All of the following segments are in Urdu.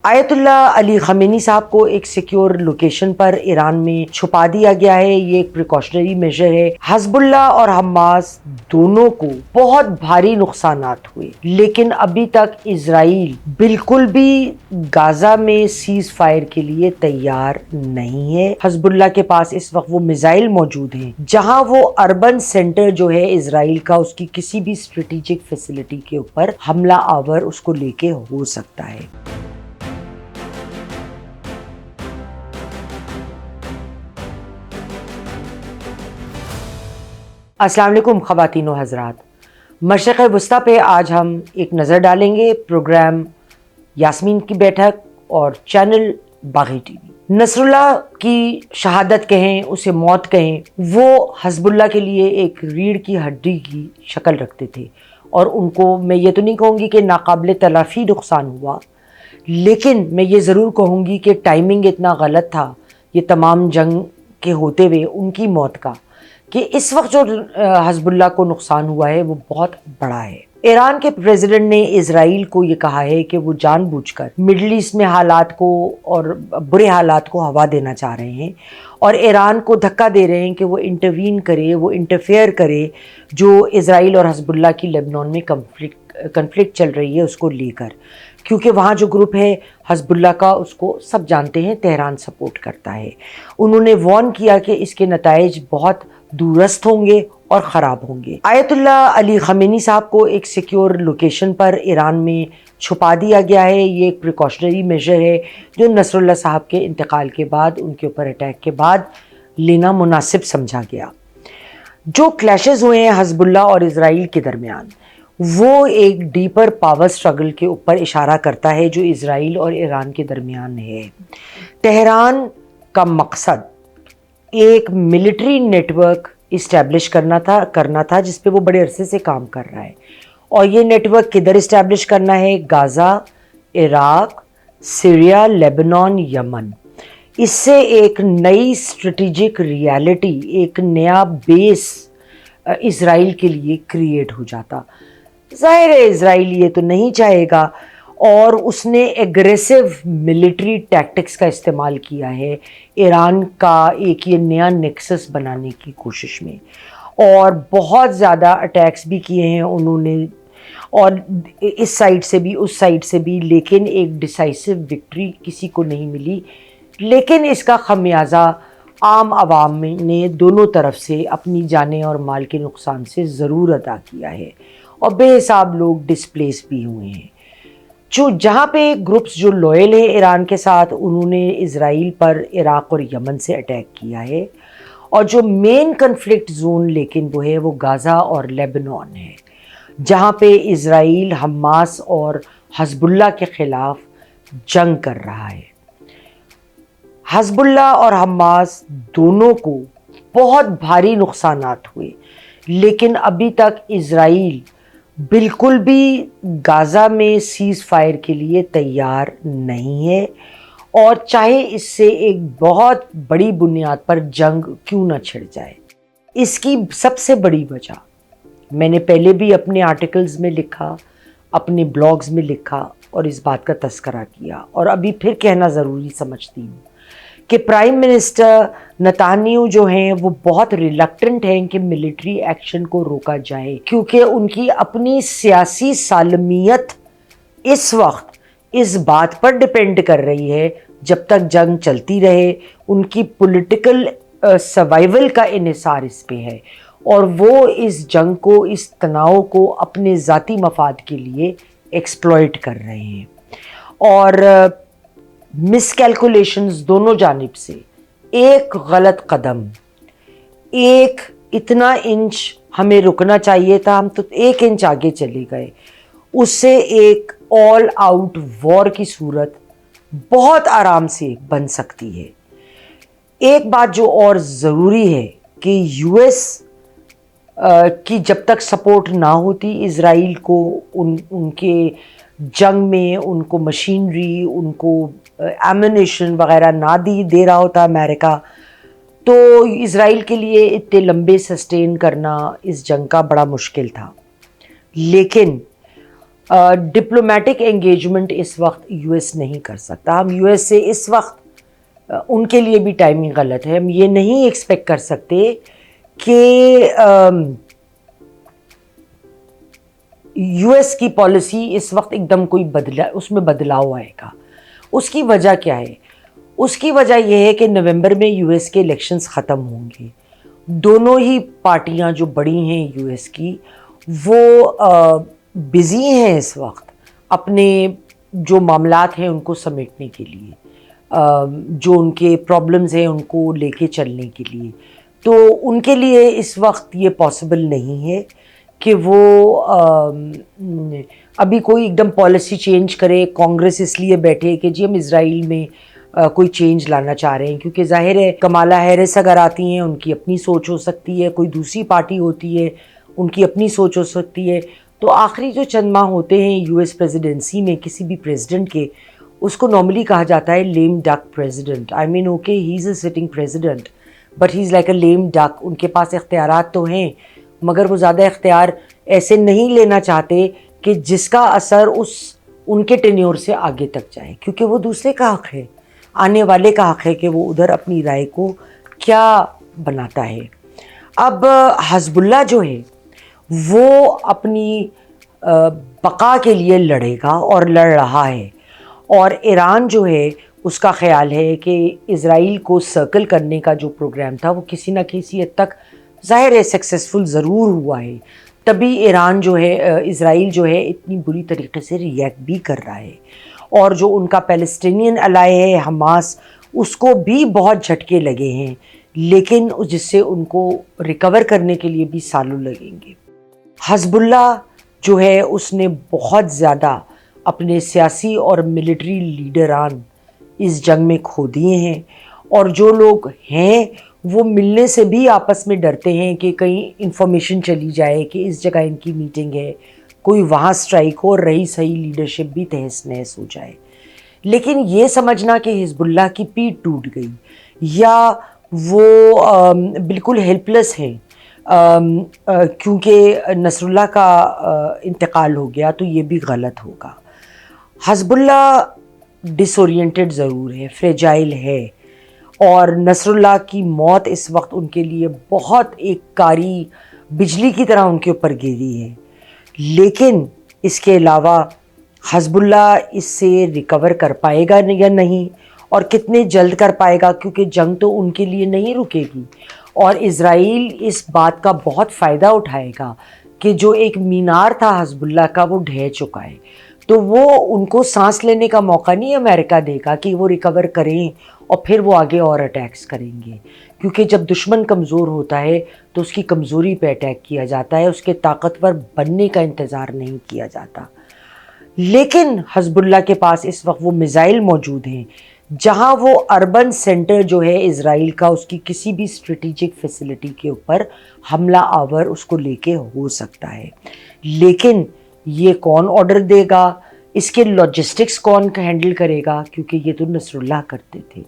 آیت اللہ علی خامنئی صاحب کو ایک سیکیور لوکیشن پر ایران میں چھپا دیا گیا ہے. یہ ایک پریکاشنری میجر ہے. حزب اللہ اور حماس دونوں کو بہت بھاری نقصانات ہوئے، لیکن ابھی تک اسرائیل بالکل بھی غزہ میں سیز فائر کے لیے تیار نہیں ہے. حزب اللہ کے پاس اس وقت وہ میزائل موجود ہیں جہاں وہ اربن سینٹر جو ہے اسرائیل کا، اس کی کسی بھی اسٹریٹجک فیسلٹی کے اوپر حملہ آور اس کو لے کے ہو سکتا ہے. السلام علیکم خواتین و حضرات. مشرق وسطیٰ پہ آج ہم ایک نظر ڈالیں گے. پروگرام یاسمین کی بیٹھک اور چینل باغی ٹی وی. نصر اللہ کی شہادت کہیں، اسے موت کہیں، وہ حزب اللہ کے لیے ایک ریڑھ کی ہڈی کی شکل رکھتے تھے، اور ان کو میں یہ تو نہیں کہوں گی کہ ناقابل تلافی نقصان ہوا، لیکن میں یہ ضرور کہوں گی کہ ٹائمنگ اتنا غلط تھا یہ تمام جنگ کے ہوتے ہوئے ان کی موت کا، کہ اس وقت جو حزب اللہ کو نقصان ہوا ہے وہ بہت بڑا ہے. ایران کے پریزیڈنٹ نے اسرائیل کو یہ کہا ہے کہ وہ جان بوجھ کر مڈل ایسٹ میں حالات کو اور برے حالات کو ہوا دینا چاہ رہے ہیں، اور ایران کو دھکا دے رہے ہیں کہ وہ انٹروین کرے، وہ انٹرفیئر کرے جو اسرائیل اور حزب اللہ کی لیبنان میں کنفلکٹ چل رہی ہے اس کو لے کر، کیونکہ وہاں جو گروپ ہے حزب اللہ کا اس کو سب جانتے ہیں تہران سپورٹ کرتا ہے. انہوں نے وارن کیا کہ اس کے نتائج بہت دورست ہوں گے اور خراب ہوں گے. آیت اللہ علی خامنئی صاحب کو ایک سیکیور لوکیشن پر ایران میں چھپا دیا گیا ہے. یہ ایک پریکاشنری میجر ہے جو نصر اللہ صاحب کے انتقال کے بعد، ان کے اوپر اٹیک کے بعد لینا مناسب سمجھا گیا. جو کلیشز ہوئے ہیں حزب اللہ اور اسرائیل کے درمیان، وہ ایک ڈیپر پاور سٹرگل کے اوپر اشارہ کرتا ہے جو اسرائیل اور ایران کے درمیان ہے. تہران کا مقصد ایک ملٹری نیٹ ورک اسٹیبلش کرنا تھا جس پہ وہ بڑے عرصے سے کام کر رہا ہے. اور یہ نیٹ ورک کدھر اسٹیبلش کرنا ہے؟ غزہ، عراق، سیریا، لیبنان، یمن. اس سے ایک نئی اسٹریٹجک ریالٹی، ایک نیا بیس اسرائیل کے لیے کریٹ ہو جاتا. ظاہر ہے اسرائیل یہ تو نہیں چاہے گا، اور اس نے ایگریسو ملٹری ٹیکٹکس کا استعمال کیا ہے ایران کا ایک یہ نیا نیکسس بنانے کی کوشش میں، اور بہت زیادہ اٹیکس بھی کیے ہیں انہوں نے، اور اس سائڈ سے بھی اس سائڈ سے بھی، لیکن ایک ڈیسائسو وکٹری کسی کو نہیں ملی. لیکن اس کا خمیازہ عام عوام نے دونوں طرف سے اپنی جانیں اور مال کے نقصان سے ضرور ادا کیا ہے، اور بے حساب لوگ ڈسپلیس بھی ہوئے ہیں. جہاں پہ گروپس جو لوئل ہیں ایران کے ساتھ، انہوں نے اسرائیل پر عراق اور یمن سے اٹیک کیا ہے، اور جو مین کنفلکٹ زون لیکن وہ ہے وہ غزہ اور لیبنان ہے، جہاں پہ اسرائیل حماس اور حزب اللہ کے خلاف جنگ کر رہا ہے. حزب اللہ اور حماس دونوں کو بہت بھاری نقصانات ہوئے، لیکن ابھی تک اسرائیل بالکل بھی غزہ میں سیز فائر کے لیے تیار نہیں ہے، اور چاہے اس سے ایک بہت بڑی بنیاد پر جنگ کیوں نہ چھڑ جائے. اس کی سب سے بڑی وجہ میں نے پہلے بھی اپنے آرٹیکلز میں لکھا، اپنے بلاگز میں لکھا اور اس بات کا تذکرہ کیا، اور ابھی پھر کہنا ضروری سمجھتی ہوں کہ پرائم منسٹر نتانیاہو جو ہیں وہ بہت ریلکٹنٹ ہیں کہ ملٹری ایکشن کو روکا جائے، کیونکہ ان کی اپنی سیاسی سالمیت اس وقت اس بات پر ڈپینڈ کر رہی ہے جب تک جنگ چلتی رہے. ان کی پولیٹیکل سروائیول کا انحصار اس پہ ہے، اور وہ اس جنگ کو، اس تناؤ کو اپنے ذاتی مفاد کے لیے ایکسپلوئٹ کر رہے ہیں. اور مس کیلکولیشنز دونوں جانب سے، ایک غلط قدم، ایک اتنا انچ ہمیں رکنا چاہیے تھا، ہم تو 1 انچ آگے چلے گئے، اس سے ایک آل آؤٹ وار کی صورت بہت آرام سے بن سکتی ہے. ایک بات جو اور ضروری ہے کہ یو ایس کی جب تک سپورٹ نہ ہوتی اسرائیل کو، ان کے جنگ میں ان کو مشینری، ان کو ایمونیشن وغیرہ نہ دے رہا ہوتا امریکہ، تو اسرائیل کے لیے اتنے لمبے سسٹین کرنا اس جنگ کا بڑا مشکل تھا. لیکن ڈپلومیٹک انگیجمنٹ اس وقت یو ایس نہیں کر سکتا. ہم یو ایس سے اس وقت ان کے لیے بھی ٹائمنگ غلط ہے. ہم یہ نہیں ایکسپیکٹ کر سکتے کہ یو ایس کی پالیسی اس وقت ایک دم کوئی اس میں بدلاؤ آئے گا. اس کی وجہ کیا ہے؟ اس کی وجہ یہ ہے کہ نومبر میں یو ایس کے الیکشنز ختم ہوں گے. دونوں ہی پارٹیاں جو بڑی ہیں یو ایس کی وہ بزی ہیں اس وقت اپنے جو معاملات ہیں ان کو سمیٹنے کے لیے, جو ان کے پرابلمز ہیں ان کو لے کے چلنے کے لیے. تو ان کے لیے اس وقت یہ پاسبل نہیں ہے کہ وہ ابھی کوئی ایک دم پالیسی چینج کرے. کانگریس اس لیے بیٹھے کہ جی ہم اسرائیل میں کوئی چینج لانا چاہ رہے ہیں, کیونکہ ظاہر ہے کمالا ہیرس اگر آتی ہیں ان کی اپنی سوچ ہو سکتی ہے, کوئی دوسری پارٹی ہوتی ہے ان کی اپنی سوچ ہو سکتی ہے. تو آخری جو چند ماہ ہوتے ہیں یو ایس پریزیڈنسی میں کسی بھی پریزیڈنٹ کے, اس کو نارملی کہا جاتا ہے lame duck president. I mean okay he is a sitting president but he is like a lame duck. ان کے پاس اختیارات تو ہیں مگر وہ زیادہ اختیار ایسے نہیں لینا چاہتے کہ جس کا اثر ان کے ٹینیور سے آگے تک جائے, کیونکہ وہ دوسرے کا حق ہے, آنے والے کا حق ہے کہ وہ ادھر اپنی رائے کو کیا بناتا ہے. اب حزب اللہ جو ہے وہ اپنی بقا کے لیے لڑے گا اور لڑ رہا ہے, اور ایران جو ہے اس کا خیال ہے کہ اسرائیل کو سرکل کرنے کا جو پروگرام تھا وہ کسی نہ کسی حد تک ظاہر ہے سکسیسفل ضرور ہوا ہے. تبھی ایران جو ہے اسرائیل جو ہے اتنی بری طریقے سے ریئیکٹ بھی کر رہا ہے, اور جو ان کا پیلسٹینین الائی ہے حماس اس کو بھی بہت جھٹکے لگے ہیں, لیکن جس سے ان کو ریکور کرنے کے لیے بھی سالوں لگیں گے. حزب اللہ جو ہے اس نے بہت زیادہ اپنے سیاسی اور ملٹری لیڈران اس جنگ میں کھو دیے ہیں, اور جو لوگ ہیں وہ ملنے سے بھی آپس میں ڈرتے ہیں کہ کہیں انفارمیشن چلی جائے کہ اس جگہ ان کی میٹنگ ہے, کوئی وہاں سٹرائک ہو اور رہی صحیح لیڈرشپ بھی تہس نہس ہو جائے. لیکن یہ سمجھنا کہ حزب اللہ کی پیٹھ ٹوٹ گئی یا وہ بالکل ہیلپ لیس ہیں کیونکہ نصر اللہ کا انتقال ہو گیا, تو یہ بھی غلط ہوگا. حزب اللہ ڈس اورینٹڈ ضرور ہے, فریجائل ہے, اور نصر اللہ کی موت اس وقت ان کے لیے بہت ایک کاری بجلی کی طرح ان کے اوپر گری ہے. لیکن اس کے علاوہ حزب اللہ اس سے ریکور کر پائے گا یا نہیں, اور کتنے جلد کر پائے گا, کیونکہ جنگ تو ان کے لیے نہیں رکے گی, اور اسرائیل اس بات کا بہت فائدہ اٹھائے گا کہ جو ایک مینار تھا حزب اللہ کا وہ ڈھہ چکا ہے. تو وہ ان کو سانس لینے کا موقع نہیں امریکہ دے گا کہ وہ ریکور کریں اور پھر وہ آگے اور اٹیکس کریں گے, کیونکہ جب دشمن کمزور ہوتا ہے تو اس کی کمزوری پہ اٹیک کیا جاتا ہے, اس کے طاقتور بننے کا انتظار نہیں کیا جاتا. لیکن حزب اللہ کے پاس اس وقت وہ میزائل موجود ہیں جہاں وہ اربن سینٹر جو ہے اسرائیل کا, اس کی کسی بھی اسٹریٹجک فیسلٹی کے اوپر حملہ آور اس کو لے کے ہو سکتا ہے. لیکن یہ کون آرڈر دے گا, اس کے لاجسٹکس کون ہینڈل کرے گا, کیونکہ یہ تو نصر اللہ کرتے تھے.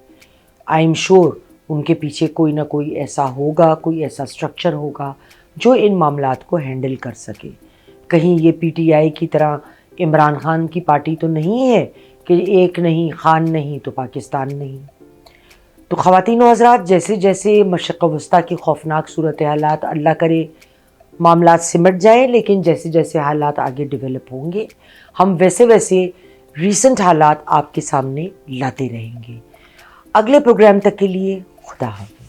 آئی ایم شور ان کے پیچھے کوئی نہ کوئی ایسا ہوگا, کوئی ایسا اسٹرکچر ہوگا جو ان معاملات کو ہینڈل کر سکے. کہیں یہ پی ٹی آئی کی طرح عمران خان کی پارٹی تو نہیں ہے کہ ایک نہیں, خان نہیں تو پاکستان نہیں. تو خواتین و حضرات, جیسے جیسے مشرق وسطیٰ کی خوفناک صورتحالات, اللہ کرے معاملات سمٹ جائیں, لیکن جیسے جیسے حالات آگے ڈیولپ ہوں گے ہم ویسے ویسے ریسنٹ حالات آپ کے سامنے لاتے رہیں گے. اگلے پروگرام تک کے لیے خدا حافظ.